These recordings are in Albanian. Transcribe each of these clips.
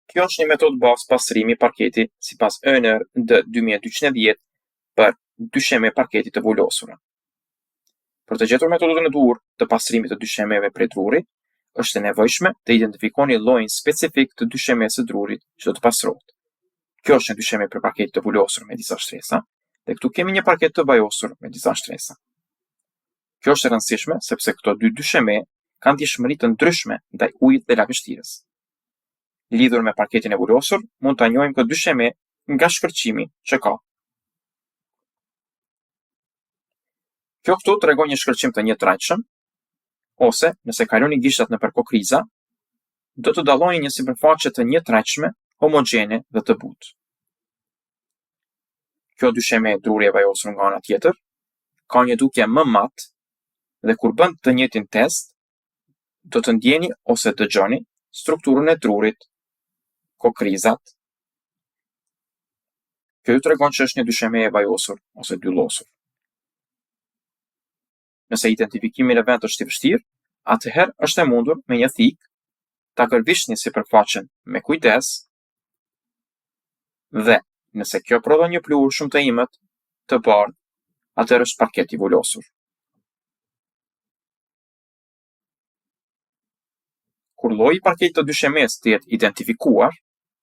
Kjo është një metodë bazë pastrimi i parketi sipas ÖNR D 2210 për dysheme parketi të vulosura. Për të gjetur metodën e duhur të pastrimit të dyshemeve prej drurit, është e nevojshme të identifikoni llojin specifik të dyshemeve së drurit që do të pastrohet. Kjo është një dysheme për parket të vulosur me disa shtresa, dhe këtu kemi një parket të vajosur me disa shtresa. Kjo është e rëndësishme sepse këto dy dysheme kanë dishmëri të ndryshme ndaj ujit dhe lagështirës. Lidhur me parketin e vulosur, mund ta njohim këtë dysheme nga shkërqimi që ka. Kjo këtu tregon një shkërqim të njëtrajtshëm, ose nëse kaloni gishtat nëpër kokriza, do të dallojnë një sipërfaqe të njëtrajtshme, homogjene dhe të butë. Kjo dysheme e druri e vajosur nga ana tjetër ka një dukje më matë dhe kur bën të njëjtin test, do të ndjeni ose dëgjoni strukturën e drurit, kokrizat. Kjo ju tregon që është një dysheme e vajosur ose dyllosur. Nëse identifikimi në vend është i vështirë, atëherë është e mundur me një thikë ta gërvishtni sipërfaqen me kujdes dhe nëse kjo prodhon një pluhur shumë të imët, të bardhë, atëherë është parket i vulosur. Kur lloji i parketit të dyshemes të jetë identifikuar,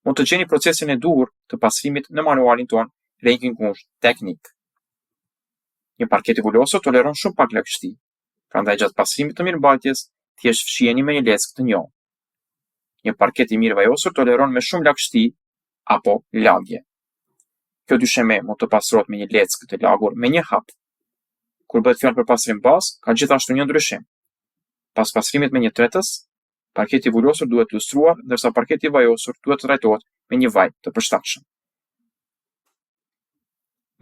mund të gjeni procesin e duhur të pastrimit në manualin ton ranking ngushtë teknik. Një parket i vulosur toleron shumë pak lagështi, prandaj gjatë pastrimit të mirëmbajtjes thjesht fshiheni me një leckë të njohur. Një parket i mirë vajosur toleron me shumë lagështi apo lagje. Kjo dysheme mund të pastrohet me një leckë të lagur me një hap. Kur bëhet fjalë për pastrim bazë, ka gjithashtu një ndryshim. Pas pastrimit me një tretës, parketi i vulosur duhet lustruar, ndërsa parketi i vajosur duhet të trajtohet me një vaj të përshtatshëm.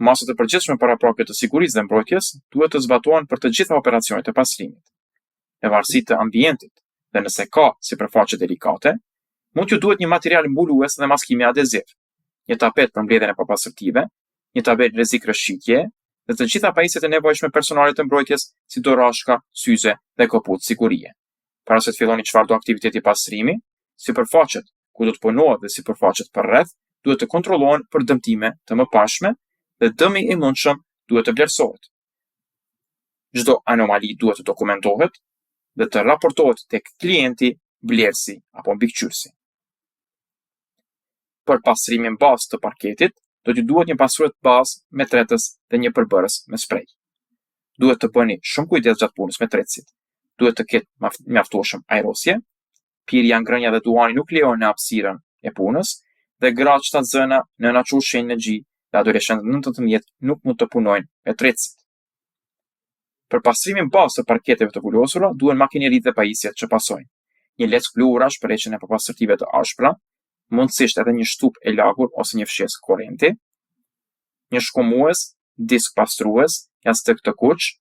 Masat e përgjithshme paraprake të sigurisë dhe mbrojtjes duhet të zbatohen për të gjitha operacionet e pastrimit. Në varësi të ambientit dhe nëse ka sipërfaqe delikate, mund t'ju duhet një material mbulues dhe maskimi adeziv, një tapet për mbledhjen e papastërtive, një tabel rrezik rrëshqitje dhe të gjitha pajisjet e nevojshme personale të mbrojtjes, si dorashka, syze dhe koput sigurie. Para se të filloni çfarëdo aktiviteti pastrimi, sipërfaqet ku do të punohet dhe sipërfaqet përreth duhet të kontrollohen për dëmtime të mëparshme dhe dëmi i mundshëm duhet të vlerësohet. Çdo anomali duhet të dokumentohet dhe të raportohet tek klienti, blerësi apo mbikëqyrësi. Për pastrimin bazë të parketit, do t'ju duhet një pastrues bazë me tretës dhe një përbërës me sprej. Duhet të bëni shumë kujdes gjatë punës me tretësit. Duhet të ketë mjaftueshëm ajrosje, pirja, ngrënia dhe duani nuk lejohen në hapësirën e punës dhe gratë shtatzëna, nëna që ushqejnë në xhi dhe adoleshentët 19 nuk mund të punojnë me tretësit. Për pastrimin bazë të parketeve të vulosura duhen makineritë dhe pajisjet që pasojnë. Një leckë pluhurash për heqjen e papastërtive të ashpra, mundësisht edhe një shtup e lagur ose një fshesë korrenti, një shkumues, disk pastrues, jastëk të kuq,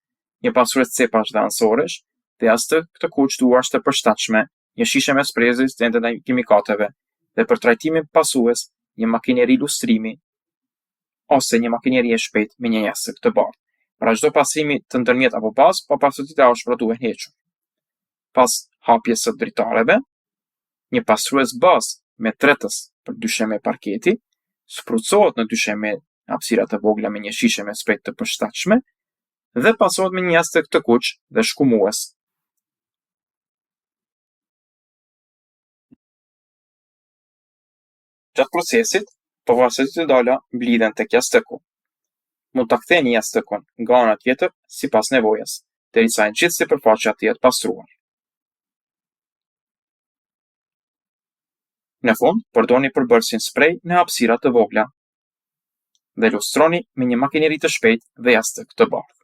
një pastrues cepash dhe ansoresh, dhe jastëk të kuq duarash të përshtatshme, një shishe me sprezis dhe ndaj kimikateve, dhe për trajtimin pasues, një makineri lustrimi ose një makineri e shpejtë me një jastëk të bardhë. Pra çdo pastrimi të ndërmjet apo bazë, papastërtitë e ashpra duhen hequr. Pas hapjes së dritareve, një pastrues bazë me tretës për dysheme parketi, sprucohet në dysheme në hapësira të vogla me një shishe me sprejt të përshtatshme dhe pasohet me një jastëk të kuq dhe shkumues. Gjatë procesit, papastërtitë e dala mblidhen tek jastëku. Mund ta ktheni jastëkun nga ana tjetër sipas nevojës, derisa e gjithë sipërfaqja të jetë pastruar. Në fund, përdorni përbërësin sprej në hapësira të vogla dhe lustroni me një makineri të shpejtë dhe jastëk të bardhë.